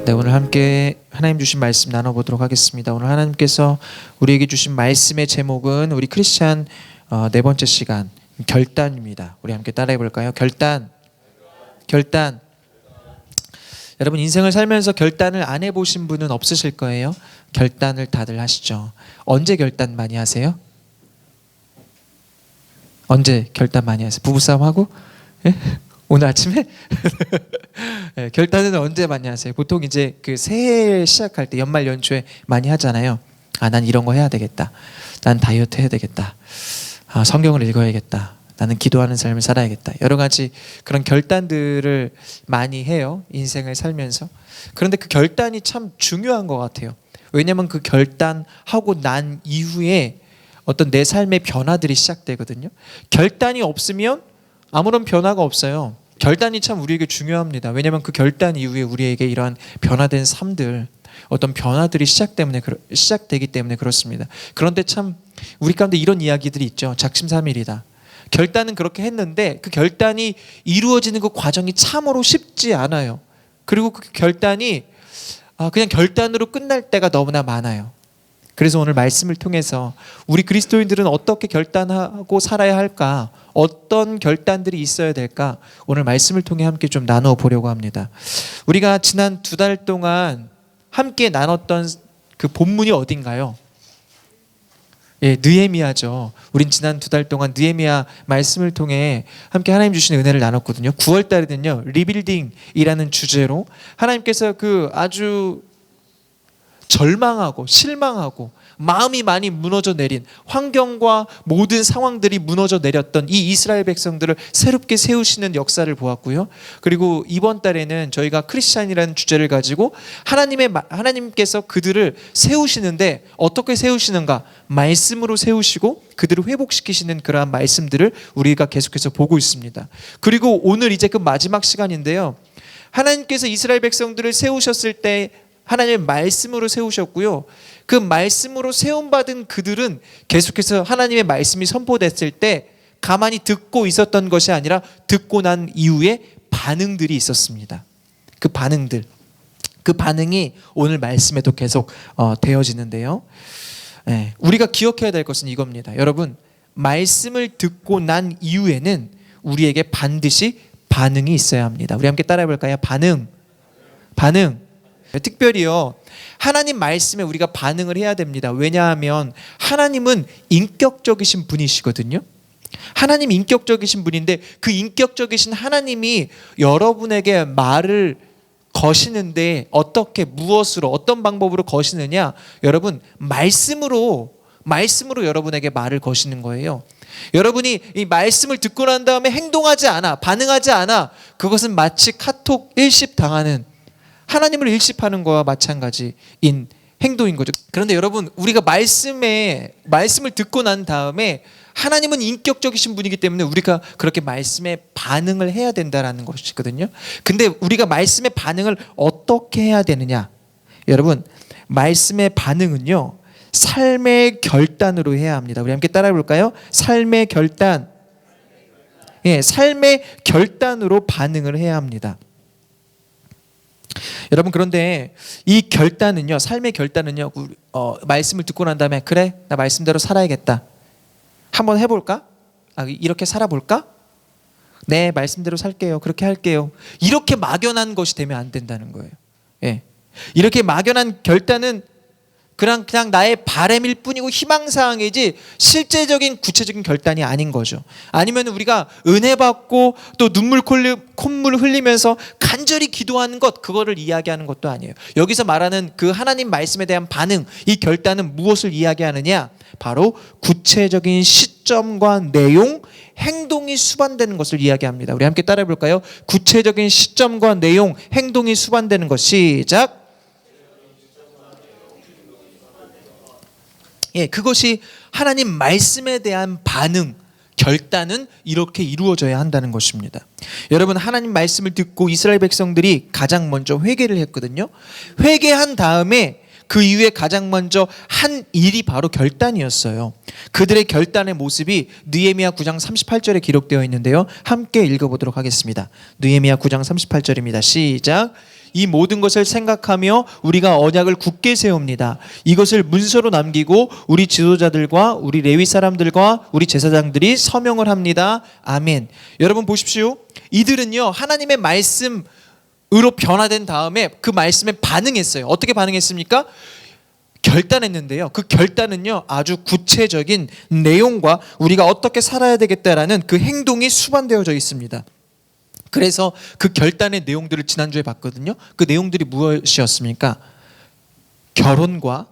네, 오늘 함께 하나님 주신 말씀 나눠보도록 하겠습니다. 오늘 하나님께서 우리에게 주신 말씀의 제목은 우리 크리스찬 네 번째 시간 결단입니다. 우리 함께 따라해 볼까요? 결단. 여러분, 인생을 살면서 결단을 안 해보신 분은 없으실 거예요. 결단을 다들 하시죠. 언제 결단 많이 하세요? 언제 결단 많이 하세요? 부부싸움 하고? 예? 오늘 아침에? 네, 결단은 언제 많이 하세요? 보통 이제 그 새해 시작할 때 연말 연초에 많이 하잖아요. 난 이런 거 해야 되겠다. 난 다이어트 해야 되겠다. 성경을 읽어야겠다. 나는 기도하는 삶을 살아야겠다. 여러 가지 그런 결단들을 많이 해요. 인생을 살면서. 그런데 그 결단이 참 중요한 것 같아요. 왜냐하면 그 결단하고 난 이후에 어떤 내 삶의 변화들이 시작되거든요. 결단이 없으면 아무런 변화가 없어요. 결단이 참 우리에게 중요합니다. 왜냐하면 그 결단 이후에 우리에게 이러한 변화된 삶들, 어떤 변화들이 시작되기 때문에 그렇습니다. 그런데 참 우리 가운데 이런 이야기들이 있죠. 작심삼일이다. 결단은 그렇게 했는데 그 결단이 이루어지는 그 과정이 참으로 쉽지 않아요. 그리고 그 결단이 그냥 결단으로 끝날 때가 너무나 많아요. 그래서 오늘 말씀을 통해서 우리 그리스도인들은 어떻게 결단하고 살아야 할까? 어떤 결단들이 있어야 될까? 오늘 말씀을 통해 함께 좀 나누어 보려고 합니다. 우리가 지난 2달 동안 함께 나눴던 그 본문이 어딘가요? 예, 느헤미야죠. 우린 지난 2달 동안 느헤미야 말씀을 통해 함께 하나님 주신 은혜를 나눴거든요. 9월 달에는요, 리빌딩이라는 주제로 하나님께서 그 아주 절망하고 실망하고 마음이 많이 무너져 내린 환경과 모든 상황들이 무너져 내렸던 이 이스라엘 백성들을 새롭게 세우시는 역사를 보았고요. 그리고 이번 달에는 저희가 크리스찬이라는 주제를 가지고 하나님께서 그들을 세우시는데 어떻게 세우시는가? 말씀으로 세우시고 그들을 회복시키시는 그러한 말씀들을 우리가 계속해서 보고 있습니다. 그리고 오늘 이제 그 마지막 시간인데요. 하나님께서 이스라엘 백성들을 세우셨을 때 하나님의 말씀으로 세우셨고요. 그 말씀으로 세움받은 그들은 계속해서 하나님의 말씀이 선포됐을 때 가만히 듣고 있었던 것이 아니라 듣고 난 이후에 반응들이 있었습니다. 그 반응이 오늘 말씀에도 계속 되어지는데요. 네, 우리가 기억해야 될 것은 이겁니다. 여러분, 말씀을 듣고 난 이후에는 우리에게 반드시 반응이 있어야 합니다. 우리 함께 따라해 볼까요? 반응. 특별히요, 하나님 말씀에 우리가 반응을 해야 됩니다. 왜냐하면 하나님은 인격적이신 분이시거든요. 하나님 인격적이신 분인데 그 인격적이신 하나님이 여러분에게 말을 거시는데 어떻게, 무엇으로, 어떤 방법으로 거시느냐? 여러분, 말씀으로 여러분에게 말을 거시는 거예요. 여러분이 이 말씀을 듣고 난 다음에 행동하지 않아, 반응하지 않아, 그것은 마치 카톡 일십 당하는, 하나님을 일십하는 거와 마찬가지인 행동인 거죠. 그런데 여러분, 우리가 말씀을 듣고 난 다음에 하나님은 인격적이신 분이기 때문에 우리가 그렇게 말씀에 반응을 해야 된다는 것이거든요. 근데 우리가 말씀의 반응을 어떻게 해야 되느냐? 여러분, 말씀의 반응은요, 삶의 결단으로 해야 합니다. 우리 함께 따라해 볼까요? 삶의 결단. 예, 삶의 결단으로 반응을 해야 합니다. 여러분, 그런데 이 결단은요, 삶의 결단은요, 말씀을 듣고 난 다음에 그래, 나 말씀대로 살아야겠다, 한번 해볼까? 이렇게 살아볼까? 네, 말씀대로 살게요, 그렇게 할게요, 이렇게 막연한 것이 되면 안 된다는 거예요. 예. 이렇게 막연한 결단은 그냥 나의 바람일 뿐이고 희망사항이지 실제적인 구체적인 결단이 아닌 거죠. 아니면 우리가 은혜 받고 또 콧물 흘리면서 간절히 기도하는 것, 그거를 이야기하는 것도 아니에요. 여기서 말하는 그 하나님 말씀에 대한 반응, 이 결단은 무엇을 이야기하느냐? 바로 구체적인 시점과 내용, 행동이 수반되는 것을 이야기합니다. 우리 함께 따라해 볼까요? 구체적인 시점과 내용, 행동이 수반되는 것. 시작. 예, 그것이 하나님 말씀에 대한 반응, 결단은 이렇게 이루어져야 한다는 것입니다. 여러분, 하나님 말씀을 듣고 이스라엘 백성들이 가장 먼저 회개를 했거든요. 회개한 다음에 그 이후에 가장 먼저 한 일이 바로 결단이었어요. 그들의 결단의 모습이 느헤미야 9장 38절에 기록되어 있는데요. 함께 읽어보도록 하겠습니다. 느헤미야 9장 38절입니다. 시작. 이 모든 것을 생각하며 우리가 언약을 굳게 세웁니다. 이것을 문서로 남기고 우리 지도자들과 우리 레위 사람들과 우리 제사장들이 서명을 합니다. 아멘. 여러분 보십시오. 이들은요 하나님의 말씀으로 변화된 다음에 그 말씀에 반응했어요. 어떻게 반응했습니까? 결단했는데요. 그 결단은요 아주 구체적인 내용과 우리가 어떻게 살아야 되겠다라는 그 행동이 수반되어져 있습니다. 그래서 그 결단의 내용들을 지난주에 봤거든요. 그 내용들이 무엇이었습니까? 결혼과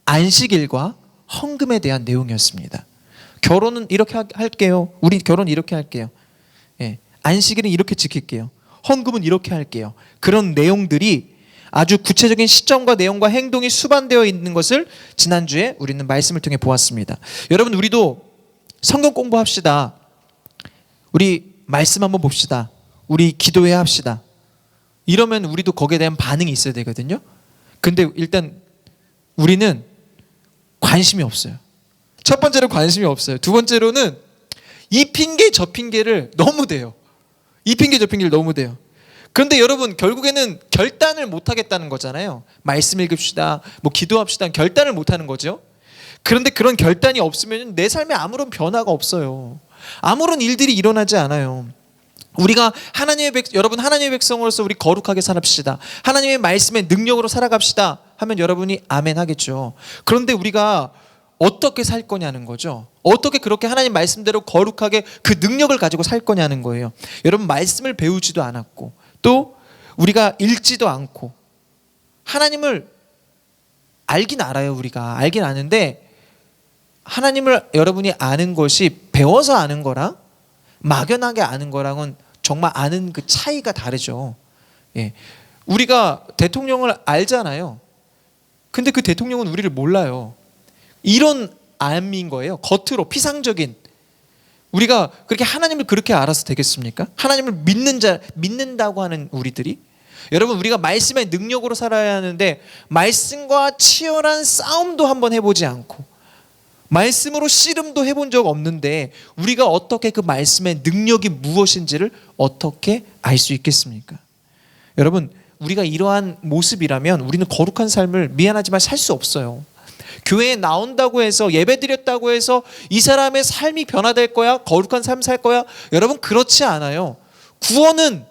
안식일과 헌금에 대한 내용이었습니다. 결혼은 이렇게 할게요. 우리 결혼 이렇게 할게요. 예. 안식일은 이렇게 지킬게요. 헌금은 이렇게 할게요. 그런 내용들이 아주 구체적인 시점과 내용과 행동이 수반되어 있는 것을 지난주에 우리는 말씀을 통해 보았습니다. 여러분 우리도 성경 공부합시다. 우리 말씀 한번 봅시다. 우리 기도해야 합시다. 이러면 우리도 거기에 대한 반응이 있어야 되거든요. 근데 일단 우리는 관심이 없어요. 첫 번째로 관심이 없어요. 두 번째로는 이 핑계 저 핑계를 너무 대요. 이 핑계 저 핑계를 너무 대요. 그런데 여러분 결국에는 결단을 못 하겠다는 거잖아요. 말씀 읽읍시다. 뭐 기도합시다. 결단을 못 하는 거죠. 그런데 그런 결단이 없으면 내 삶에 아무런 변화가 없어요. 아무런 일들이 일어나지 않아요. 우리가 여러분 하나님의 백성으로서 우리 거룩하게 살합시다. 하나님의 말씀의 능력으로 살아갑시다 하면 여러분이 아멘 하겠죠. 그런데 우리가 어떻게 살 거냐는 거죠. 어떻게 그렇게 하나님 말씀대로 거룩하게 그 능력을 가지고 살 거냐는 거예요. 여러분 말씀을 배우지도 않았고 또 우리가 읽지도 않고 하나님을 알긴 알아요. 우리가 알긴 아는데 하나님을 여러분이 아는 것이 배워서 아는 거랑 막연하게 아는 거랑은 정말 아는 그 차이가 다르죠. 예. 우리가 대통령을 알잖아요. 근데 그 대통령은 우리를 몰라요. 이런 암인 거예요. 겉으로 피상적인. 우리가 그렇게 하나님을 그렇게 알아서 되겠습니까? 하나님을 믿는다고 하는 우리들이. 여러분 우리가 말씀의 능력으로 살아야 하는데 말씀과 치열한 싸움도 한번 해보지 않고 말씀으로 씨름도 해본 적 없는데 우리가 어떻게 그 말씀의 능력이 무엇인지를 어떻게 알 수 있겠습니까? 여러분 우리가 이러한 모습이라면 우리는 거룩한 삶을 미안하지만 살 수 없어요. 교회에 나온다고 해서 예배드렸다고 해서 이 사람의 삶이 변화될 거야? 거룩한 삶 살 거야? 여러분 그렇지 않아요. 구원은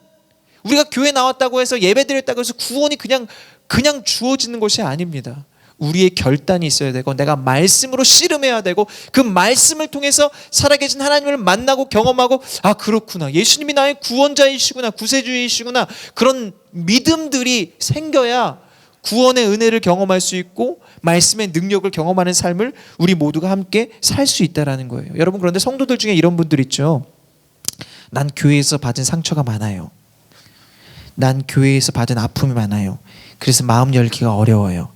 우리가 교회 나왔다고 해서 예배드렸다고 해서 구원이 그냥 주어지는 것이 아닙니다. 우리의 결단이 있어야 되고 내가 말씀으로 씨름해야 되고 그 말씀을 통해서 살아계신 하나님을 만나고 경험하고 아 그렇구나 예수님이 나의 구원자이시구나 구세주이시구나 그런 믿음들이 생겨야 구원의 은혜를 경험할 수 있고 말씀의 능력을 경험하는 삶을 우리 모두가 함께 살 수 있다는 거예요. 여러분 그런데 성도들 중에 이런 분들 있죠. 난 교회에서 받은 상처가 많아요. 난 교회에서 받은 아픔이 많아요. 그래서 마음 열기가 어려워요.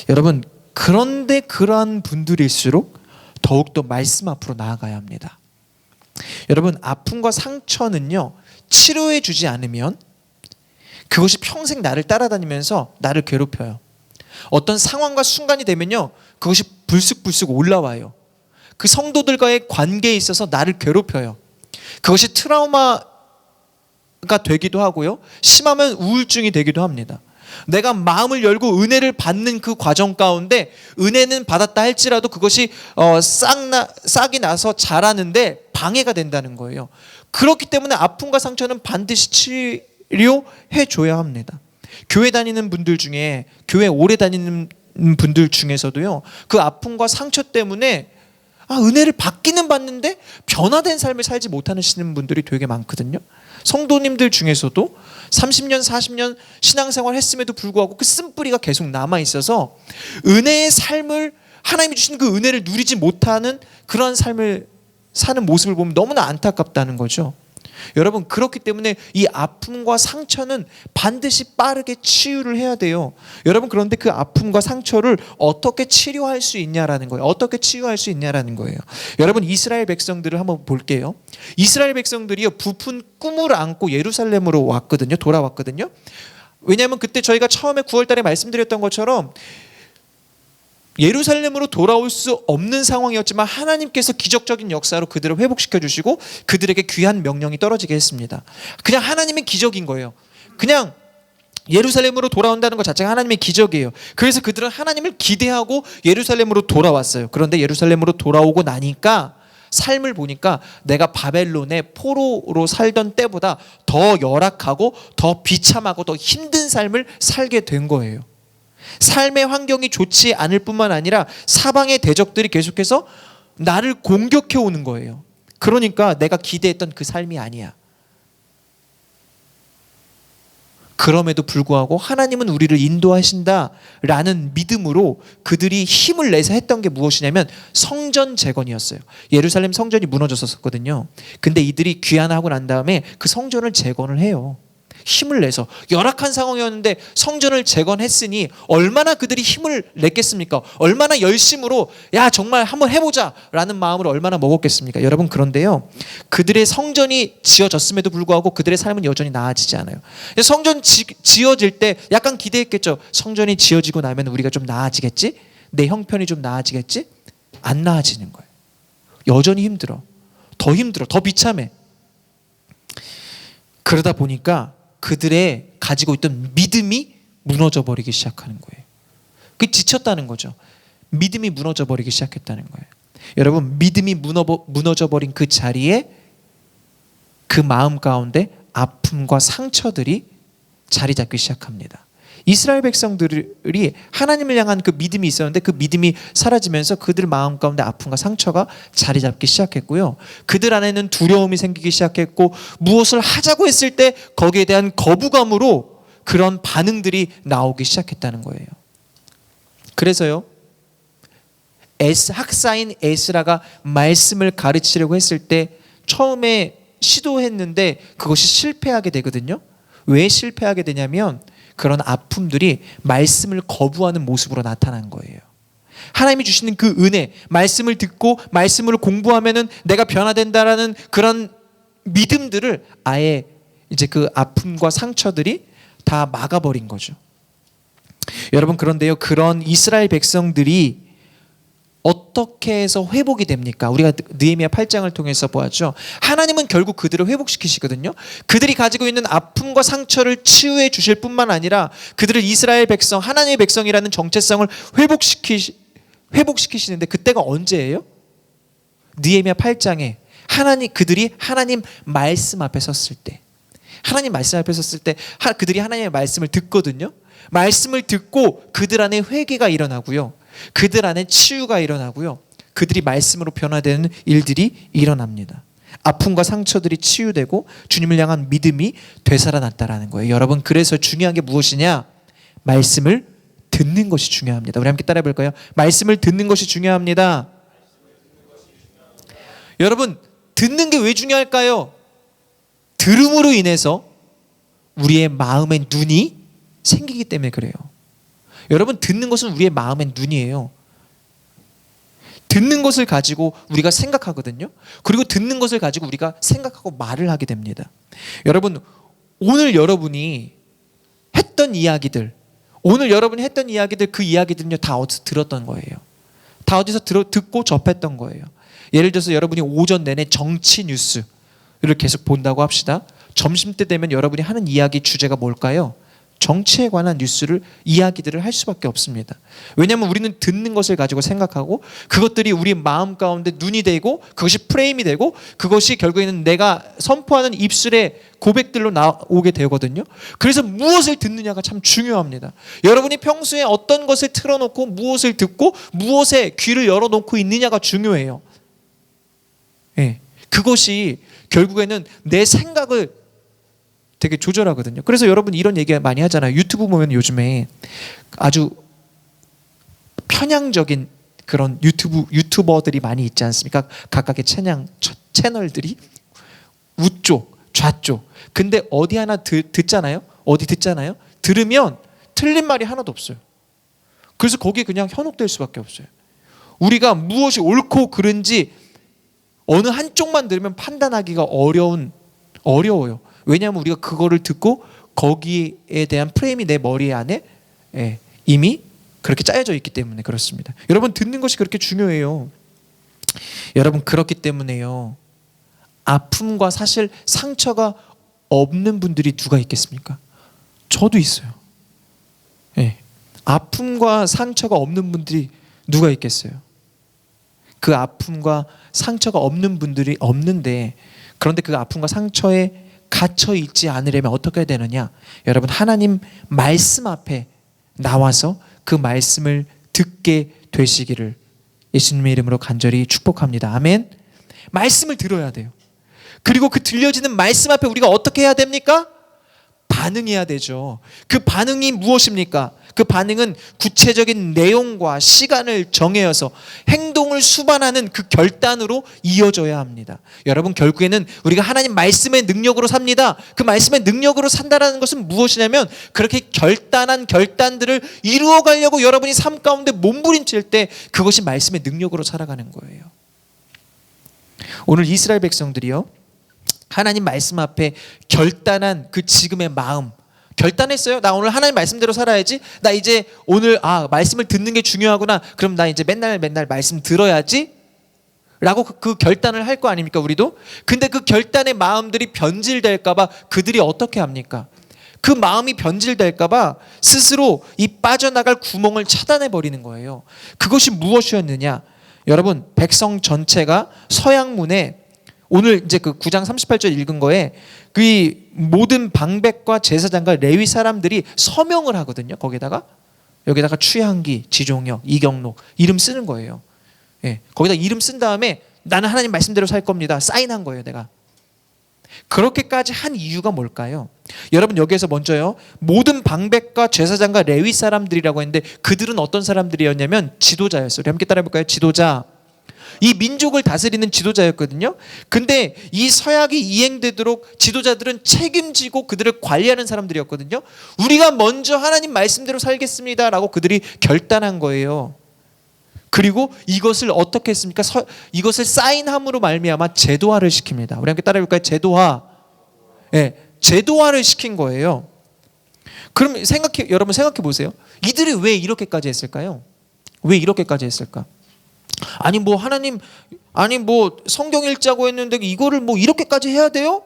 여러분 그런데 그러한 분들일수록 더욱더 말씀 앞으로 나아가야 합니다. 여러분 아픔과 상처는요 치료해 주지 않으면 그것이 평생 나를 따라다니면서 나를 괴롭혀요. 어떤 상황과 순간이 되면요 그것이 불쑥불쑥 올라와요. 그 성도들과의 관계에 있어서 나를 괴롭혀요. 그것이 트라우마가 되기도 하고요 심하면 우울증이 되기도 합니다. 내가 마음을 열고 은혜를 받는 그 과정 가운데 은혜는 받았다 할지라도 그것이 싹이 나서 자라는데 방해가 된다는 거예요. 그렇기 때문에 아픔과 상처는 반드시 치료해 줘야 합니다. 교회 다니는 분들 중에 교회 오래 다니는 분들 중에서도요 그 아픔과 상처 때문에 은혜를 받기는 받는데 변화된 삶을 살지 못하시는 분들이 되게 많거든요. 성도님들 중에서도 30년 40년 신앙생활 했음에도 불구하고 그 쓴뿌리가 계속 남아있어서 은혜의 삶을 하나님이 주신 그 은혜를 누리지 못하는 그런 삶을 사는 모습을 보면 너무나 안타깝다는 거죠. 여러분 그렇기 때문에 이 아픔과 상처는 반드시 빠르게 치유를 해야 돼요. 여러분 그런데 그 아픔과 상처를 어떻게 치료할 수 있냐라는 거예요. 어떻게 치유할 수 있냐라는 거예요. 여러분 이스라엘 백성들을 한번 볼게요. 이스라엘 백성들이요 부푼 꿈을 안고 예루살렘으로 왔거든요. 돌아왔거든요. 왜냐하면 그때 저희가 처음에 9월 달에 말씀드렸던 것처럼 예루살렘으로 돌아올 수 없는 상황이었지만 하나님께서 기적적인 역사로 그들을 회복시켜 주시고 그들에게 귀한 명령이 떨어지게 했습니다. 그냥 하나님의 기적인 거예요. 그냥 예루살렘으로 돌아온다는 것 자체가 하나님의 기적이에요. 그래서 그들은 하나님을 기대하고 예루살렘으로 돌아왔어요. 그런데 예루살렘으로 돌아오고 나니까 삶을 보니까 내가 바벨론의 포로로 살던 때보다 더 열악하고 더 비참하고 더 힘든 삶을 살게 된 거예요. 삶의 환경이 좋지 않을 뿐만 아니라 사방의 대적들이 계속해서 나를 공격해 오는 거예요. 그러니까 내가 기대했던 그 삶이 아니야. 그럼에도 불구하고 하나님은 우리를 인도하신다라는 믿음으로 그들이 힘을 내서 했던 게 무엇이냐면 성전 재건이었어요. 예루살렘 성전이 무너졌었거든요. 근데 이들이 귀환하고 난 다음에 그 성전을 재건을 해요. 힘을 내서 열악한 상황이었는데 성전을 재건했으니 얼마나 그들이 힘을 냈겠습니까? 얼마나 열심으로 야 정말 한번 해보자 라는 마음을 얼마나 먹었겠습니까? 여러분, 그런데요, 그들의 성전이 지어졌음에도 불구하고 그들의 삶은 여전히 나아지지 않아요. 성전 지어질 때 약간 기대했겠죠. 성전이 지어지고 나면 우리가 좀 나아지겠지? 내 형편이 좀 나아지겠지? 안 나아지는 거예요. 여전히 힘들어. 더 비참해. 그러다 보니까 그들의 가지고 있던 믿음이 무너져 버리기 시작하는 거예요. 그 지쳤다는 거죠. 믿음이 무너져 버리기 시작했다는 거예요. 여러분, 믿음이 무너져 버린 그 자리에 그 마음 가운데 아픔과 상처들이 자리 잡기 시작합니다. 이스라엘 백성들이 하나님을 향한 그 믿음이 있었는데 그 믿음이 사라지면서 그들 마음 가운데 아픔과 상처가 자리 잡기 시작했고요. 그들 안에는 두려움이 생기기 시작했고 무엇을 하자고 했을 때 거기에 대한 거부감으로 그런 반응들이 나오기 시작했다는 거예요. 그래서요, 학사인 에스라가 말씀을 가르치려고 했을 때 처음에 시도했는데 그것이 실패하게 되거든요. 왜 실패하게 되냐면 그런 아픔들이 말씀을 거부하는 모습으로 나타난 거예요. 하나님이 주시는 그 은혜, 말씀을 듣고 말씀을 공부하면은 내가 변화된다라는 그런 믿음들을 아예 이제 그 아픔과 상처들이 다 막아버린 거죠. 여러분, 그런데요, 그런 이스라엘 백성들이 어떻게 해서 회복이 됩니까? 우리가 느헤미야 8장을 통해서 보았죠. 하나님은 결국 그들을 회복시키시거든요. 그들이 가지고 있는 아픔과 상처를 치유해 주실 뿐만 아니라 그들을 이스라엘 백성, 하나님의 백성이라는 정체성을 회복시키시는데 그때가 언제예요? 느헤미야 8장에 그들이 하나님 말씀 앞에 섰을 때, 하나님 말씀 앞에 섰을 때 그들이 하나님의 말씀을 듣거든요. 말씀을 듣고 그들 안에 회개가 일어나고요. 그들 안에 치유가 일어나고요. 그들이 말씀으로 변화되는 일들이 일어납니다. 아픔과 상처들이 치유되고 주님을 향한 믿음이 되살아났다라는 거예요. 여러분, 그래서 중요한 게 무엇이냐? 말씀을 듣는 것이 중요합니다. 우리 함께 따라해 볼까요? 말씀을 듣는 것이 중요합니다. 여러분, 듣는 게 왜 중요할까요? 들음으로 인해서 우리의 마음의 눈이 생기기 때문에 그래요. 여러분, 듣는 것은 우리의 마음의 눈이에요. 듣는 것을 가지고 우리가 생각하거든요. 그리고 듣는 것을 가지고 우리가 생각하고 말을 하게 됩니다. 여러분, 오늘 여러분이 했던 이야기들, 그 이야기들은요, 다 어디서 들었던 거예요. 다 어디서 듣고 접했던 거예요. 예를 들어서 여러분이 오전 내내 정치 뉴스를 계속 본다고 합시다. 점심때 되면 여러분이 하는 이야기 주제가 뭘까요? 정치에 관한 이야기들을 할 수밖에 없습니다. 왜냐하면 우리는 듣는 것을 가지고 생각하고 그것들이 우리 마음 가운데 눈이 되고 그것이 프레임이 되고 그것이 결국에는 내가 선포하는 입술의 고백들로 나오게 되거든요. 그래서 무엇을 듣느냐가 참 중요합니다. 여러분이 평소에 어떤 것을 틀어놓고 무엇을 듣고 무엇에 귀를 열어놓고 있느냐가 중요해요. 네. 그것이 결국에는 내 생각을 되게 조절하거든요. 그래서 여러분 이런 얘기 많이 하잖아요. 유튜브 보면 요즘에 아주 편향적인 그런 유튜버들이 많이 있지 않습니까? 각각의 채널들이 우쪽, 좌쪽. 근데 어디 하나 듣잖아요. 들으면 틀린 말이 하나도 없어요. 그래서 거기에 그냥 현혹될 수밖에 없어요. 우리가 무엇이 옳고 그른지 어느 한쪽만 들으면 판단하기가 어려워요. 왜냐하면 우리가 그거를 듣고 거기에 대한 프레임이 내 머리 안에 이미 그렇게 짜여져 있기 때문에 그렇습니다. 여러분, 듣는 것이 그렇게 중요해요. 여러분, 그렇기 때문에요, 아픔과 사실 상처가 없는 분들이 누가 있겠습니까? 저도 있어요. 아픔과 상처가 없는 분들이 누가 있겠어요? 그 아픔과 상처가 없는 분들이 없는데, 그런데 그 아픔과 상처에 갇혀 있지 않으려면 어떻게 해야 되느냐? 여러분, 하나님 말씀 앞에 나와서 그 말씀을 듣게 되시기를 예수님의 이름으로 간절히 축복합니다. 아멘. 말씀을 들어야 돼요. 그리고 그 들려지는 말씀 앞에 우리가 어떻게 해야 됩니까? 반응해야 되죠. 그 반응이 무엇입니까? 그 반응은 구체적인 내용과 시간을 정해서 행동을 수반하는 그 결단으로 이어져야 합니다. 여러분, 결국에는 우리가 하나님 말씀의 능력으로 삽니다. 그 말씀의 능력으로 산다는 것은 무엇이냐면, 그렇게 결단한 결단들을 이루어가려고 여러분이 삶 가운데 몸부림칠 때 그것이 말씀의 능력으로 살아가는 거예요. 오늘 이스라엘 백성들이요, 하나님 말씀 앞에 결단한 그 지금의 마음, 결단했어요. 나 오늘 하나님 말씀대로 살아야지. 나 이제 오늘 말씀을 듣는 게 중요하구나. 그럼 나 이제 맨날 말씀 들어야지 라고 그 결단을 할 거 아닙니까, 우리도? 근데 그 결단의 마음들이 변질될까 봐 그들이 어떻게 합니까? 그 마음이 변질될까 봐 스스로 이 빠져나갈 구멍을 차단해 버리는 거예요. 그것이 무엇이었느냐? 여러분, 백성 전체가 서양문에, 오늘 이제 그 9장 38절 읽은 거에 그 모든 방백과 제사장과 레위 사람들이 서명을 하거든요. 여기다가 취향기, 지종혁, 이경록 이름 쓰는 거예요. 거기다 이름 쓴 다음에 나는 하나님 말씀대로 살 겁니다. 사인한 거예요, 내가. 그렇게까지 한 이유가 뭘까요? 여러분, 여기에서 먼저요, 모든 방백과 제사장과 레위 사람들이라고 했는데 그들은 어떤 사람들이었냐면 지도자였어요. 우리 함께 따라해볼까요? 지도자. 이 민족을 다스리는 지도자였거든요. 근데 이 서약이 이행되도록 지도자들은 책임지고 그들을 관리하는 사람들이었거든요. 우리가 먼저 하나님 말씀대로 살겠습니다 라고 그들이 결단한 거예요. 그리고 이것을 어떻게 했습니까? 이것을 사인함으로 말미암아 제도화를 시킵니다. 우리 함께 따라해볼까요? 제도화. 제도화를 시킨 거예요. 그럼 여러분 생각해 보세요. 이들이 왜 이렇게까지 했을까요? 왜 이렇게까지 했을까? 하나님, 성경 읽자고 했는데 이거를 이렇게까지 해야 돼요?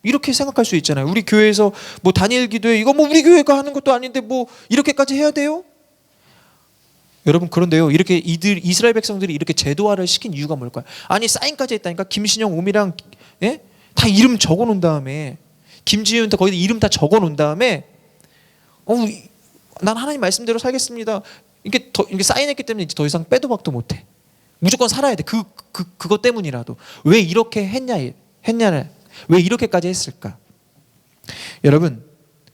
이렇게 생각할 수 있잖아요. 우리 교회에서 다니엘 기도회, 이거 우리 교회가 하는 것도 아닌데 이렇게까지 해야 돼요? 여러분, 그런데요, 이렇게 이스라엘 백성들이 이렇게 제도화를 시킨 이유가 뭘까요? 사인까지 했다니까. 김신영, 오미랑 다 이름 적어 놓은 다음에, 김지윤 다 거기다 이름 다 적어 놓은 다음에 난 하나님 말씀대로 살겠습니다. 이게 사인했기 때문에 이제 더 이상 빼도 박도 못해. 무조건 살아야 돼. 그것 때문이라도. 왜 이렇게 했냐를 왜 이렇게까지 했을까? 여러분,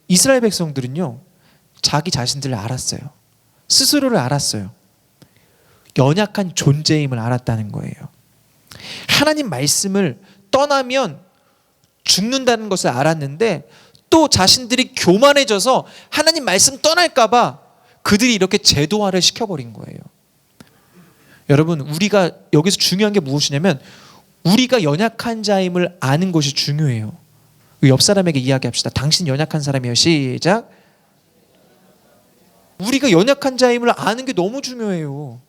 이스라엘 백성들은요, 자기 자신들을 알았어요. 스스로를 알았어요. 연약한 존재임을 알았다는 거예요. 하나님 말씀을 떠나면 죽는다는 것을 알았는데, 또 자신들이 교만해져서 하나님 말씀 떠날까 봐 그들이 이렇게 제도화를 시켜버린 거예요. 여러분, 우리가 여기서 중요한 게 무엇이냐면, 우리가 연약한 자임을 아는 것이 중요해요. 옆 사람에게 이야기합시다. 당신 연약한 사람이에요. 시작. 우리가 연약한 자임을 아는 게 너무 중요해요.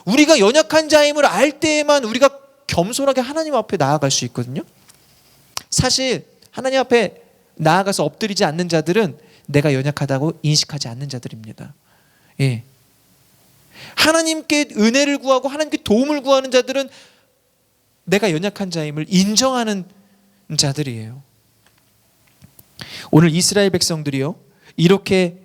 우리가 연약한 자임을 알 때에만 우리가 겸손하게 하나님 앞에 나아갈 수 있거든요. 사실 하나님 앞에 나아가서 엎드리지 않는 자들은 내가 연약하다고 인식하지 않는 자들입니다. 하나님께 은혜를 구하고 하나님께 도움을 구하는 자들은 내가 연약한 자임을 인정하는 자들이에요. 오늘 이스라엘 백성들이요, 이렇게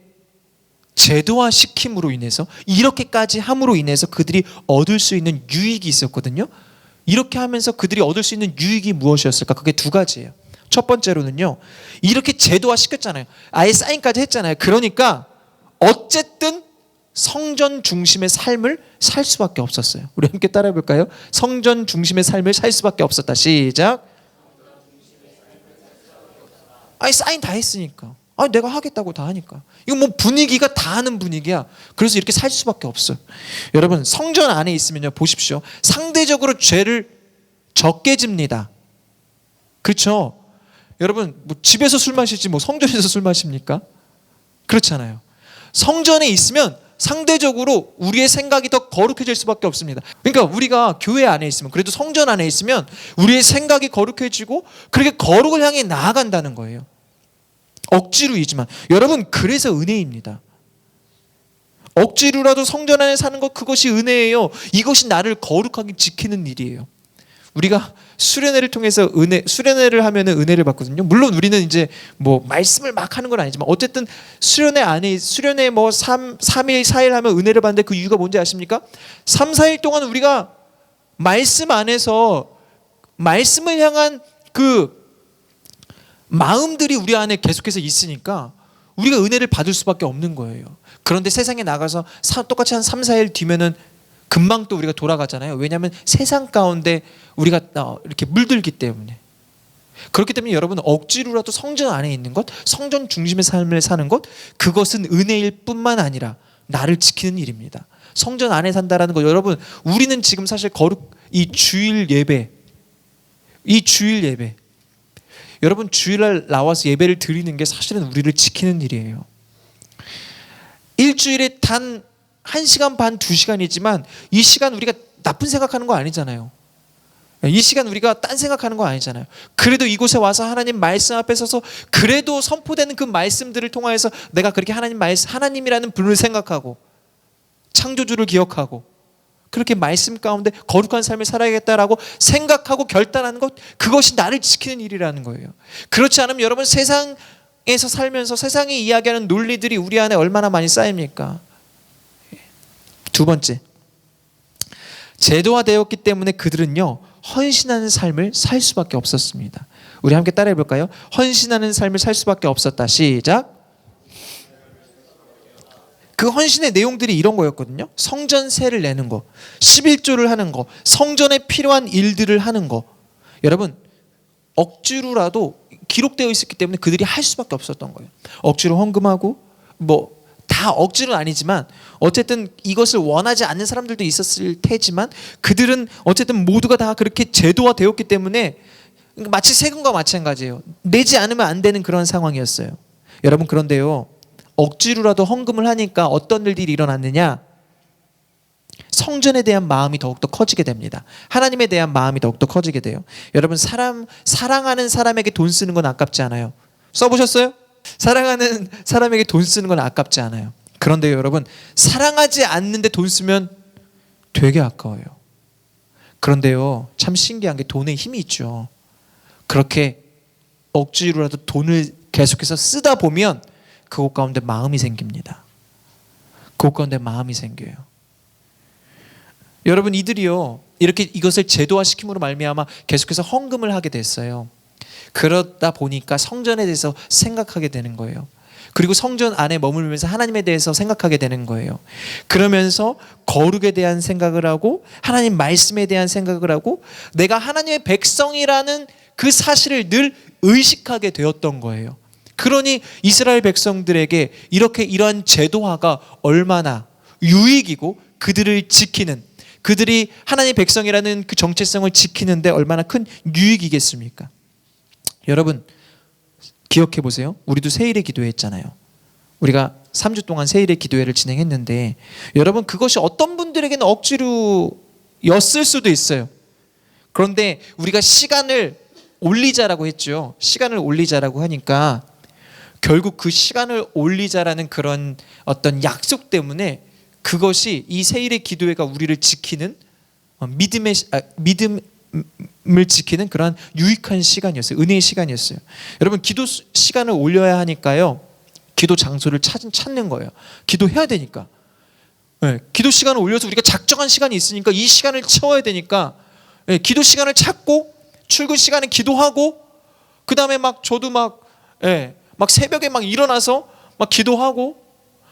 제도화 시킴으로 인해서, 이렇게까지 함으로 인해서 그들이 얻을 수 있는 유익이 있었거든요. 이렇게 하면서 그들이 얻을 수 있는 유익이 무엇이었을까? 그게 두 가지예요. 첫 번째로는요, 이렇게 제도화 시켰잖아요. 아예 사인까지 했잖아요. 그러니까 어쨌든 성전 중심의 삶을 살 수밖에 없었어요. 우리 함께 따라해 볼까요? 성전 중심의 삶을 살 수밖에 없었다. 시작. 사인 다 했으니까. 내가 하겠다고 다 하니까. 이거 분위기가 다 하는 분위기야. 그래서 이렇게 살 수밖에 없어요. 여러분, 성전 안에 있으면요, 보십시오. 상대적으로 죄를 적게 집니다. 그렇죠? 여러분 뭐 집에서 술 마실지 뭐 성전에서 술 마십니까? 그렇잖아요. 성전에 있으면 상대적으로 우리의 생각이 더 거룩해질 수밖에 없습니다. 그러니까 우리가 교회 안에 있으면, 그래도 성전 안에 있으면 우리의 생각이 거룩해지고 그렇게 거룩을 향해 나아간다는 거예요. 억지로이지만. 여러분, 그래서 은혜입니다. 억지로라도 성전 안에 사는 것, 그것이 은혜예요. 이것이 나를 거룩하게 지키는 일이에요. 우리가 수련회를 통해서 수련회를 하면은 은혜를 받거든요. 물론 우리는 이제 뭐 말씀을 막 하는 건 아니지만 어쨌든 수련회 안에, 수련회 뭐 3일 4일 하면 은혜를 받는데 그 이유가 뭔지 아십니까? 3, 4일 동안 우리가 말씀 안에서 말씀을 향한 그 마음들이 우리 안에 계속해서 있으니까 우리가 은혜를 받을 수밖에 없는 거예요. 그런데 세상에 나가서 똑같이 한 3, 4일 뒤면은 금방 또 우리가 돌아가잖아요. 왜냐하면 세상 가운데 우리가 이렇게 물들기 때문에. 그렇기 때문에 여러분, 억지로라도 성전 안에 있는 것, 성전 중심의 삶을 사는 것, 그것은 은혜일 뿐만 아니라 나를 지키는 일입니다. 성전 안에 산다라는 거, 여러분, 우리는 지금 사실 이 주일 예배, 여러분, 주일날 나와서 예배를 드리는 게 사실은 우리를 지키는 일이에요. 일주일에 단 1시간 반, 2시간이지만 이 시간 우리가 나쁜 생각하는 거 아니잖아요. 이 시간 우리가 딴 생각하는 거 아니잖아요. 그래도 이곳에 와서 하나님 말씀 앞에 서서 그래도 선포되는 그 말씀들을 통하여서 내가 그렇게 하나님이라는 분을 생각하고 창조주를 기억하고 그렇게 말씀 가운데 거룩한 삶을 살아야겠다라고 생각하고 결단하는 것, 그것이 나를 지키는 일이라는 거예요. 그렇지 않으면 여러분, 세상에서 살면서 세상이 이야기하는 논리들이 우리 안에 얼마나 많이 쌓입니까? 두 번째, 제도화되었기 때문에 그들은요, 헌신하는 삶을 살 수밖에 없었습니다. 우리 함께 따라해 볼까요? 헌신하는 삶을 살 수밖에 없었다. 시작. 그 헌신의 내용들이 이런 거였거든요. 성전세를 내는 거, 11조를 하는 거, 성전에 필요한 일들을 하는 거. 여러분, 억지로라도 기록되어 있었기 때문에 그들이 할 수밖에 없었던 거예요. 억지로 헌금하고 뭐 다 억지로는 아니지만 어쨌든 이것을 원하지 않는 사람들도 있었을 테지만 그들은 어쨌든 모두가 다 그렇게 제도화되었기 때문에 마치 세금과 마찬가지예요. 내지 않으면 안 되는 그런 상황이었어요. 여러분, 그런데요, 억지로라도 헌금을 하니까 어떤 일들이 일어났느냐? 성전에 대한 마음이 더욱더 커지게 됩니다. 하나님에 대한 마음이 더욱더 커지게 돼요. 여러분, 사랑하는 사람에게 돈 쓰는 건 아깝지 않아요. 써보셨어요? 사랑하는 사람에게 돈 쓰는 건 아깝지 않아요. 그런데 여러분, 사랑하지 않는데 돈 쓰면 되게 아까워요. 그런데요, 참 신기한 게 돈에 힘이 있죠. 그렇게 억지로라도 돈을 계속해서 쓰다 보면 그곳 가운데 마음이 생깁니다. 그곳 가운데 마음이 생겨요. 여러분, 이들이요, 이렇게 이것을 제도화시킴으로 말미암아 계속해서 헌금을 하게 됐어요. 그러다 보니까 성전에 대해서 생각하게 되는 거예요. 그리고 성전 안에 머물면서 하나님에 대해서 생각하게 되는 거예요. 그러면서 거룩에 대한 생각을 하고 하나님 말씀에 대한 생각을 하고 내가 하나님의 백성이라는 그 사실을 늘 의식하게 되었던 거예요. 그러니 이스라엘 백성들에게 이러한 제도화가 얼마나 유익이고 그들을 지키는, 그들이 하나님의 백성이라는 그 정체성을 지키는데 얼마나 큰 유익이겠습니까? 여러분, 기억해 보세요. 우리도 세일의 기도회했잖아요. 우리가 3주 동안 세일의 기도회를 진행했는데 여러분, 그것이 어떤 분들에게는 억지로였을 수도 있어요. 그런데 우리가 시간을 올리자라고 했죠. 시간을 올리자라고 하니까 결국 그 시간을 올리자라는 그런 어떤 약속 때문에 그것이 이 세일의 기도회가 우리를 지키는 믿음을 지키는 그러한 유익한 시간이었어요. 은혜의 시간이었어요. 여러분, 기도 시간을 올려야 하니까요, 기도 장소를 찾는 거예요. 기도해야 되니까. 네, 기도 시간을 올려서 우리가 작정한 시간이 있으니까 이 시간을 채워야 되니까, 네, 기도 시간을 찾고 출근 시간에 기도하고 그 다음에 저도 막 새벽에 일어나서 기도하고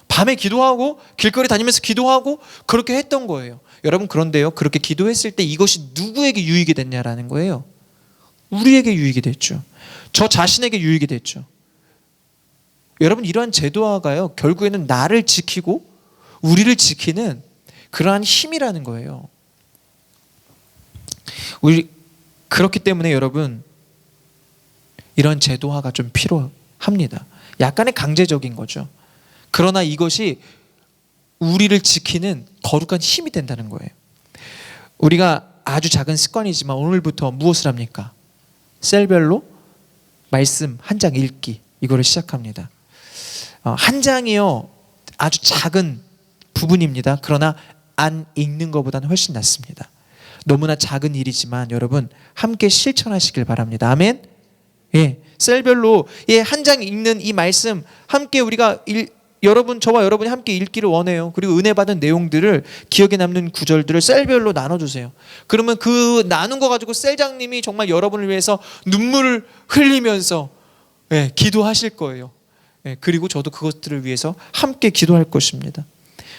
밤에 기도하고 길거리 다니면서 기도하고 그렇게 했던 거예요. 여러분, 그런데요, 그렇게 기도했을 때 이것이 누구에게 유익이 됐냐라는 거예요. 우리에게 유익이 됐죠. 저 자신에게 유익이 됐죠. 여러분, 이러한 제도화가요, 결국에는 나를 지키고 우리를 지키는 그러한 힘이라는 거예요. 그렇기 때문에 여러분, 이런 제도화가 좀 필요합니다. 약간의 강제적인 거죠. 그러나 이것이 우리를 지키는 거룩한 힘이 된다는 거예요. 우리가 아주 작은 습관이지만 오늘부터 무엇을 합니까? 셀별로 말씀 한 장 읽기, 이거를 시작합니다. 한 장이요, 아주 작은 부분입니다. 그러나 안 읽는 것보다는 훨씬 낫습니다. 너무나 작은 일이지만 여러분 함께 실천하시길 바랍니다. 아멘. 셀별로 한 장 읽는 이 말씀 함께 우리가 저와 여러분이 함께 읽기를 원해요. 그리고 은혜 받은 내용들을, 기억에 남는 구절들을 셀별로 나눠주세요. 그러면 그 나눈 거 가지고 셀장님이 정말 여러분을 위해서 눈물을 흘리면서 기도하실 거예요. 그리고 저도 그것들을 위해서 함께 기도할 것입니다.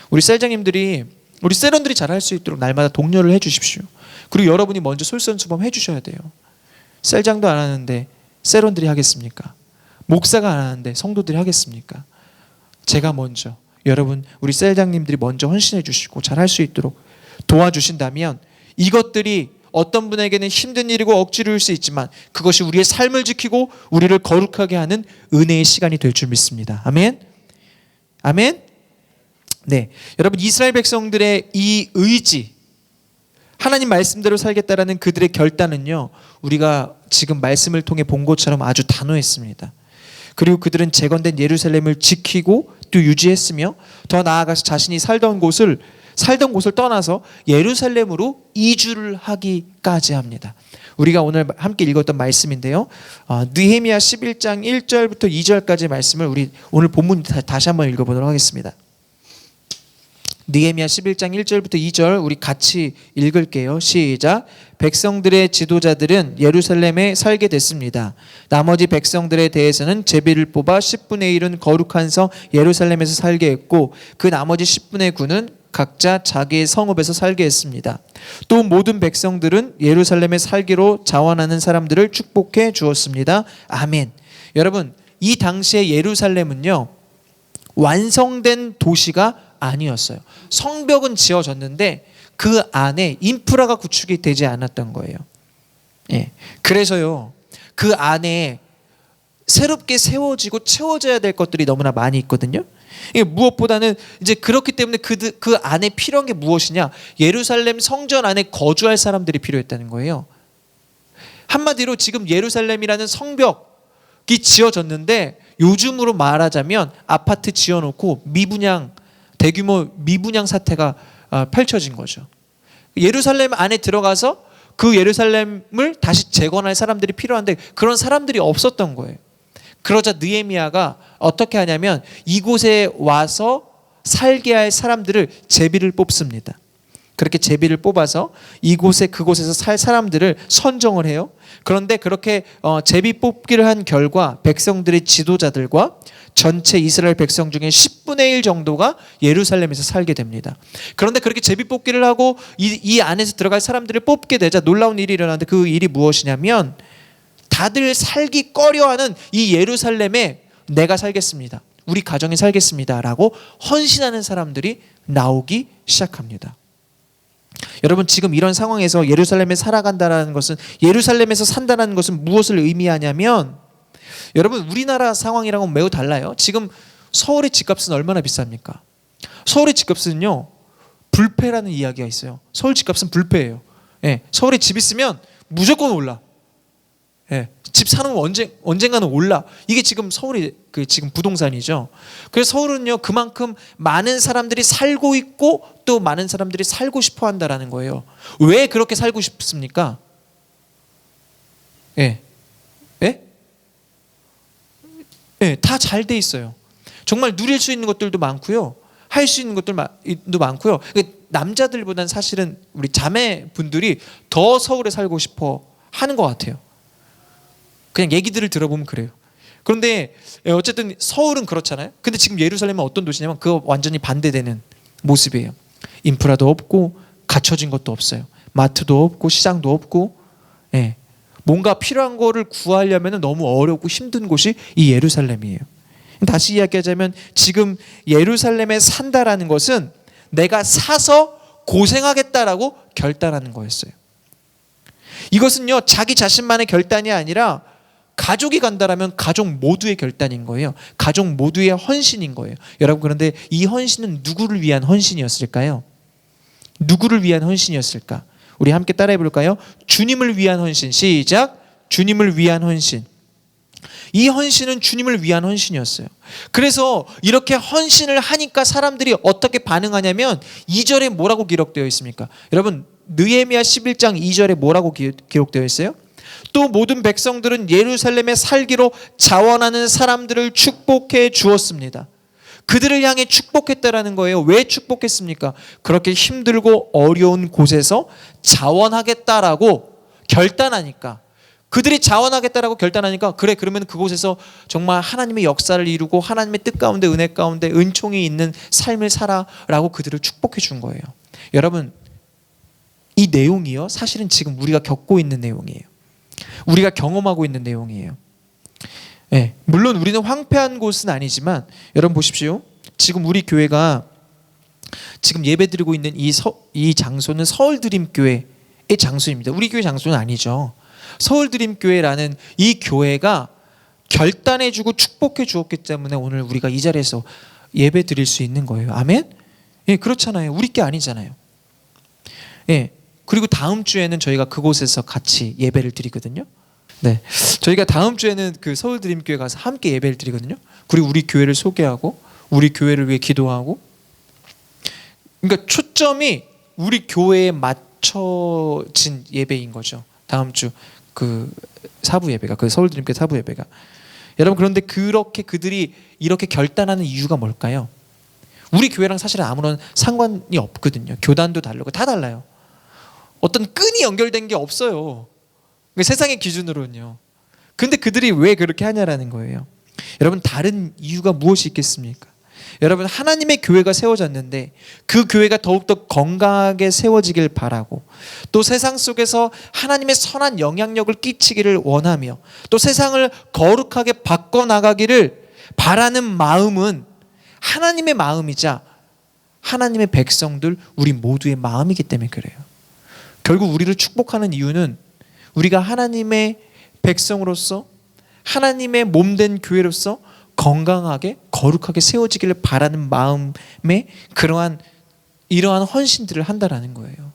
우리 셀장님들이, 우리 셀원들이 잘할 수 있도록 날마다 독려를 해주십시오. 그리고 여러분이 먼저 솔선수범 해주셔야 돼요. 셀장도 안 하는데 셀원들이 하겠습니까? 목사가 안 하는데 성도들이 하겠습니까? 제가 먼저, 여러분 우리 셀장님들이 먼저 헌신해 주시고 잘할 수 있도록 도와주신다면 이것들이 어떤 분에게는 힘든 일이고 억지로일 수 있지만 그것이 우리의 삶을 지키고 우리를 거룩하게 하는 은혜의 시간이 될 줄 믿습니다. 아멘. 아멘. 네, 여러분 이스라엘 백성들의 이 의지, 하나님 말씀대로 살겠다라는 그들의 결단은요, 우리가 지금 말씀을 통해 본 것처럼 아주 단호했습니다. 그리고 그들은 재건된 예루살렘을 지키고 또 유지했으며 더 나아가서 자신이 살던 곳을 떠나서 예루살렘으로 이주를 하기까지 합니다. 우리가 오늘 함께 읽었던 말씀인데요, 느헤미야 11장 1절부터 2절까지 말씀을 우리 오늘 본문 다시 한번 읽어보도록 하겠습니다. 느헤미야 11장 1절부터 2절 우리 같이 읽을게요. 시작. 백성들의 지도자들은 예루살렘에 살게 됐습니다. 나머지 백성들에 대해서는 제비를 뽑아 10분의 1은 거룩한 성 예루살렘에서 살게 했고 그 나머지 10분의 9는 각자 자기의 성읍에서 살게 했습니다. 또 모든 백성들은 예루살렘에 살기로 자원하는 사람들을 축복해 주었습니다. 아멘. 여러분, 이 당시에 예루살렘은요, 완성된 도시가 아니었어요. 성벽은 지어졌는데 그 안에 인프라가 구축이 되지 않았던 거예요. 그래서요, 그 안에 새롭게 세워지고 채워져야 될 것들이 너무나 많이 있거든요. 무엇보다는 이제 그렇기 때문에 그 안에 필요한 게 무엇이냐? 예루살렘 성전 안에 거주할 사람들이 필요했다는 거예요. 한마디로 지금 예루살렘이라는 성벽이 지어졌는데 요즘으로 말하자면 아파트 지어놓고 대규모 미분양 사태가 펼쳐진 거죠. 예루살렘 안에 들어가서 그 예루살렘을 다시 재건할 사람들이 필요한데 그런 사람들이 없었던 거예요. 그러자 느헤미야가 어떻게 하냐면 이곳에 와서 살게 할 사람들을 제비를 뽑습니다. 그렇게 제비를 뽑아서 그곳에서 살 사람들을 선정을 해요. 그런데 그렇게 제비 뽑기를 한 결과 백성들의 지도자들과 전체 이스라엘 백성 중에 10분의 1 정도가 예루살렘에서 살게 됩니다. 그런데 그렇게 제비 뽑기를 하고 이 안에서 들어갈 사람들을 뽑게 되자 놀라운 일이 일어나는데 그 일이 무엇이냐면 다들 살기 꺼려하는 이 예루살렘에 내가 살겠습니다. 우리 가정이 살겠습니다. 라고 헌신하는 사람들이 나오기 시작합니다. 여러분, 지금 이런 상황에서 예루살렘에 살아간다는 것은, 예루살렘에서 산다는 것은 무엇을 의미하냐면, 여러분 우리나라 상황이랑은 매우 달라요. 지금 서울의 집값은 얼마나 비쌉니까? 서울의 집값은요, 불패라는 이야기가 있어요. 서울 집값은 불패예요. 서울에 집 있으면 무조건 올라. 집 사놓으면 언젠가는 올라. 이게 지금 서울이 지금 부동산이죠. 그래서 서울은요, 그만큼 많은 사람들이 살고 있고 또 많은 사람들이 살고 싶어 한다라는 거예요. 왜 그렇게 살고 싶습니까? 다 잘 돼 있어요. 정말 누릴 수 있는 것들도 많고요, 할 수 있는 것들도 많고요. 남자들보다는 사실은 우리 자매분들이 더 서울에 살고 싶어 하는 것 같아요. 그냥 얘기들을 들어보면 그래요. 그런데 어쨌든 서울은 그렇잖아요. 근데 지금 예루살렘은 어떤 도시냐면 그거 완전히 반대되는 모습이에요. 인프라도 없고 갖춰진 것도 없어요. 마트도 없고 시장도 없고, 뭔가 필요한 거를 구하려면 너무 어렵고 힘든 곳이 이 예루살렘이에요. 다시 이야기하자면 지금 예루살렘에 산다라는 것은 내가 사서 고생하겠다라고 결단하는 거였어요. 이것은요, 자기 자신만의 결단이 아니라 가족이 간다라면 가족 모두의 결단인 거예요. 가족 모두의 헌신인 거예요. 여러분, 그런데 이 헌신은 누구를 위한 헌신이었을까요? 누구를 위한 헌신이었을까? 우리 함께 따라해 볼까요? 주님을 위한 헌신. 시작. 주님을 위한 헌신. 이 헌신은 주님을 위한 헌신이었어요. 그래서 이렇게 헌신을 하니까 사람들이 어떻게 반응하냐면 2절에 뭐라고 기록되어 있습니까? 여러분, 느헤미야 11장 2절에 뭐라고 기록되어 있어요? 또 모든 백성들은 예루살렘에 살기로 자원하는 사람들을 축복해 주었습니다. 그들을 향해 축복했다라는 거예요. 왜 축복했습니까? 그렇게 힘들고 어려운 곳에서 자원하겠다라고 결단하니까, 그들이 자원하겠다라고 결단하니까, 그래, 그러면 그곳에서 정말 하나님의 역사를 이루고 하나님의 뜻 가운데, 은혜 가운데 은총이 있는 삶을 살아라고 그들을 축복해 준 거예요. 여러분, 이 내용이요, 사실은 지금 우리가 겪고 있는 내용이에요. 우리가 경험하고 있는 내용이에요. 네, 물론 우리는 황폐한 곳은 아니지만 여러분 보십시오. 지금 우리 교회가 지금 예배드리고 있는 이 장소는 서울드림교회의 장소입니다. 우리 교회 장소는 아니죠. 서울드림교회라는 이 교회가 결단해주고 축복해 주었기 때문에 오늘 우리가 이 자리에서 예배 드릴 수 있는 거예요. 아멘? 예, 그렇잖아요. 우리 게 아니잖아요. 예, 그리고 다음 주에는 저희가 그곳에서 같이 예배를 드리거든요. 네, 저희가 다음 주에는 그 서울드림교회 가서 함께 예배를 드리거든요. 그리고 우리 교회를 소개하고 우리 교회를 위해 기도하고, 그러니까 초점이 우리 교회에 맞춰진 예배인 거죠. 다음 주 그 사부 예배가, 그 서울드림교회 사부 예배가. 여러분, 그런데 그렇게 그들이 이렇게 결단하는 이유가 뭘까요? 우리 교회랑 사실은 아무런 상관이 없거든요. 교단도 다르고 다 달라요. 어떤 끈이 연결된 게 없어요. 세상의 기준으로는요. 근데 그들이 왜 그렇게 하냐라는 거예요. 여러분, 다른 이유가 무엇이 있겠습니까? 여러분, 하나님의 교회가 세워졌는데 그 교회가 더욱더 건강하게 세워지길 바라고, 또 세상 속에서 하나님의 선한 영향력을 끼치기를 원하며, 또 세상을 거룩하게 바꿔나가기를 바라는 마음은 하나님의 마음이자 하나님의 백성들 우리 모두의 마음이기 때문에 그래요. 결국 우리를 축복하는 이유는 우리가 하나님의 백성으로서, 하나님의 몸된 교회로서 건강하게 거룩하게 세워지기를 바라는 마음에 이러한 헌신들을 한다라는 거예요.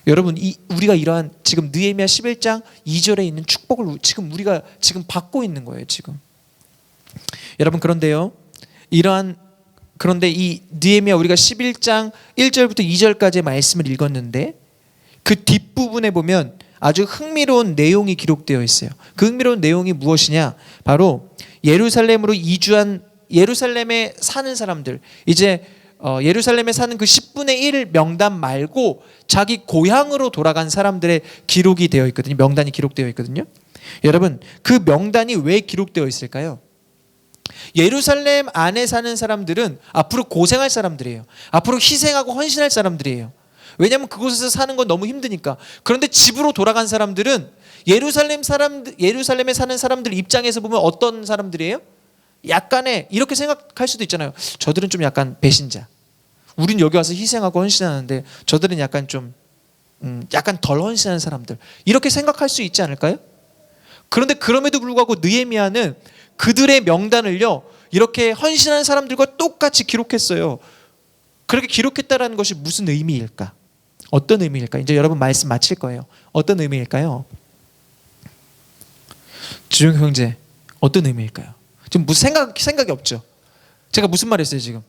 여러분, 우리가 이러한 지금 느헤미야 11장 2절에 있는 축복을 지금 우리가 지금 받고 있는 거예요. 지금 여러분, 그런데 이 느헤미야 우리가 11장 1절부터 2절까지의 말씀을 읽었는데 그 뒷부분에 보면 아주 흥미로운 내용이 기록되어 있어요. 그 흥미로운 내용이 무엇이냐? 바로 예루살렘에 사는 사람들, 이제 예루살렘에 사는 그 10분의 1 명단 말고 자기 고향으로 돌아간 사람들의 기록이 되어 있거든요. 명단이 기록되어 있거든요. 여러분, 그 명단이 왜 기록되어 있을까요? 예루살렘 안에 사는 사람들은 앞으로 고생할 사람들이에요. 앞으로 희생하고 헌신할 사람들이에요. 왜냐하면 그곳에서 사는 건 너무 힘드니까. 그런데 집으로 돌아간 사람들은 예루살렘에 사는 사람들 입장에서 보면 어떤 사람들이에요? 약간의, 이렇게 생각할 수도 있잖아요. 저들은 좀 약간 배신자. 우린 여기 와서 희생하고 헌신하는데 저들은 약간 좀 약간 덜 헌신하는 사람들, 이렇게 생각할 수 있지 않을까요? 그런데 그럼에도 불구하고 느헤미야는 그들의 명단을요, 이렇게 헌신하는 사람들과 똑같이 기록했어요. 그렇게 기록했다라는 것이 무슨 의미일까? 어떤 의미일까? 이제 여러분 말씀 마칠 거예요. 어떤 의미일까요? 주영 형제, 어떤 의미일까요? 지금 무슨 생각이 없죠? 제가 무슨 말 했어요 지금?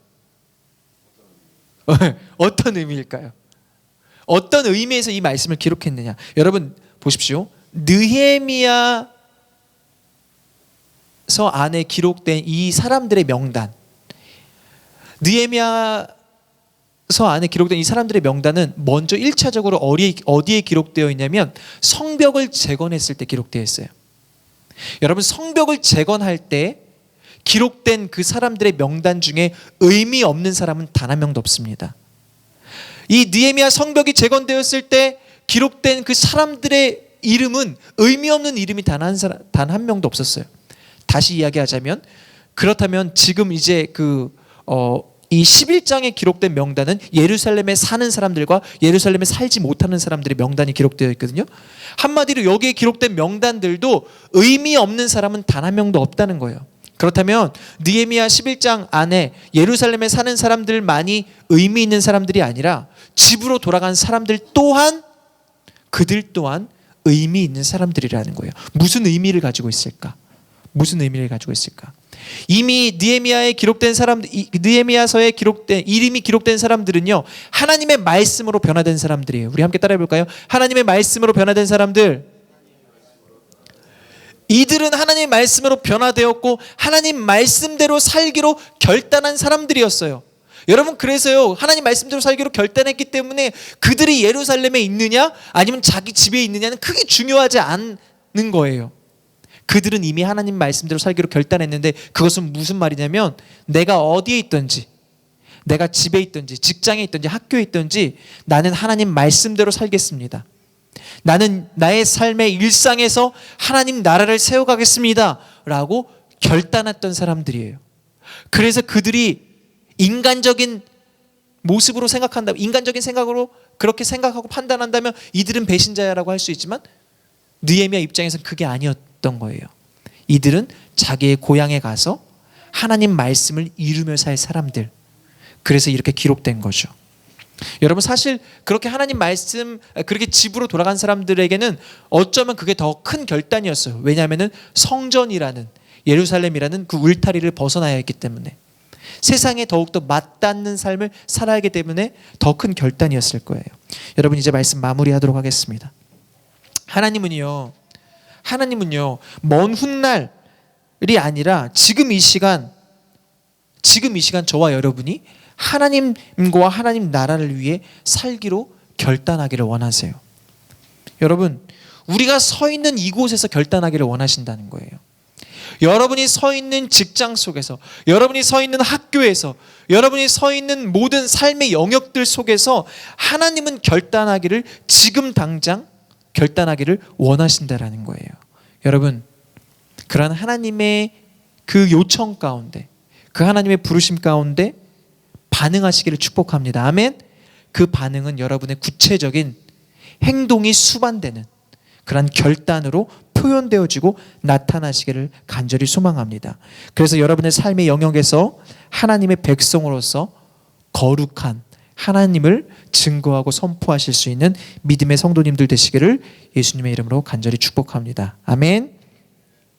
어떤 의미일까요? 어떤 의미에서 이 말씀을 기록했느냐? 여러분 보십시오. 느헤미야서 안에 기록된 이 사람들의 명단, 느헤미야서 안에 기록된 이 사람들의 명단은 먼저 1차적으로 어디에 기록되어 있냐면 성벽을 재건했을 때 기록되어 있어요. 여러분, 성벽을 재건할 때 기록된 그 사람들의 명단 중에 의미 없는 사람은 단 한 명도 없습니다. 이 느헤미야 성벽이 재건되었을 때 기록된 그 사람들의 이름은 의미 없는 이름이 단 한 명도 없었어요. 다시 이야기하자면, 그렇다면 지금 이제 이 11장에 기록된 명단은 예루살렘에 사는 사람들과 예루살렘에 살지 못하는 사람들의 명단이 기록되어 있거든요. 한마디로 여기에 기록된 명단들도 의미 없는 사람은 단 한 명도 없다는 거예요. 그렇다면 느헤미야 11장 안에 예루살렘에 사는 사람들만이 의미 있는 사람들이 아니라 집으로 돌아간 사람들 또한 그들 또한 의미 있는 사람들이라는 거예요. 무슨 의미를 가지고 있을까? 무슨 의미를 가지고 있을까? 이미 느헤미야에 기록된 사람들, 느헤미야서에 기록된 이름이 기록된 사람들은요, 하나님의 말씀으로 변화된 사람들이에요. 우리 함께 따라해 볼까요? 하나님의 말씀으로 변화된 사람들. 이들은 하나님의 말씀으로 변화되었고 하나님 말씀대로 살기로 결단한 사람들이었어요. 여러분, 그래서요, 하나님 말씀대로 살기로 결단했기 때문에 그들이 예루살렘에 있느냐 아니면 자기 집에 있느냐는 크게 중요하지 않는 거예요. 그들은 이미 하나님 말씀대로 살기로 결단했는데, 그것은 무슨 말이냐면 내가 어디에 있든지, 내가 집에 있든지 직장에 있든지 학교에 있든지 나는 하나님 말씀대로 살겠습니다. 나는 나의 삶의 일상에서 하나님 나라를 세워가겠습니다 라고 결단했던 사람들이에요. 그래서 그들이 인간적인 모습으로 생각한다면, 인간적인 생각으로 그렇게 생각하고 판단한다면 이들은 배신자라고 할 수 있지만 느헤미야 입장에서는 그게 아니었던 거예요. 이들은 자기의 고향에 가서 하나님 말씀을 이루며 살 사람들. 그래서 이렇게 기록된 거죠. 여러분, 사실 그렇게 하나님 말씀, 그렇게 집으로 돌아간 사람들에게는 어쩌면 그게 더 큰 결단이었어요. 왜냐하면 성전이라는, 예루살렘이라는 그 울타리를 벗어나야 했기 때문에, 세상에 더욱더 맞닿는 삶을 살아야 하기 때문에 더 큰 결단이었을 거예요. 여러분, 이제 말씀 마무리하도록 하겠습니다. 하나님은요 먼 훗날이 아니라 지금 이 시간 저와 여러분이 하나님과 하나님 나라를 위해 살기로 결단하기를 원하세요. 여러분, 우리가 서 있는 이곳에서 결단하기를 원하신다는 거예요. 여러분이 서 있는 직장 속에서, 여러분이 서 있는 학교에서, 여러분이 서 있는 모든 삶의 영역들 속에서 하나님은 결단하기를, 지금 당장 결단하기를 원하신다라는 거예요. 여러분, 그런 하나님의 그 요청 가운데, 그 하나님의 부르심 가운데 반응하시기를 축복합니다. 아멘. 그 반응은 여러분의 구체적인 행동이 수반되는 그런 결단으로 표현되어지고 나타나시기를 간절히 소망합니다. 그래서 여러분의 삶의 영역에서 하나님의 백성으로서 거룩한 하나님을 증거하고 선포하실 수 있는 믿음의 성도님들 되시기를 예수님의 이름으로 간절히 축복합니다. 아멘.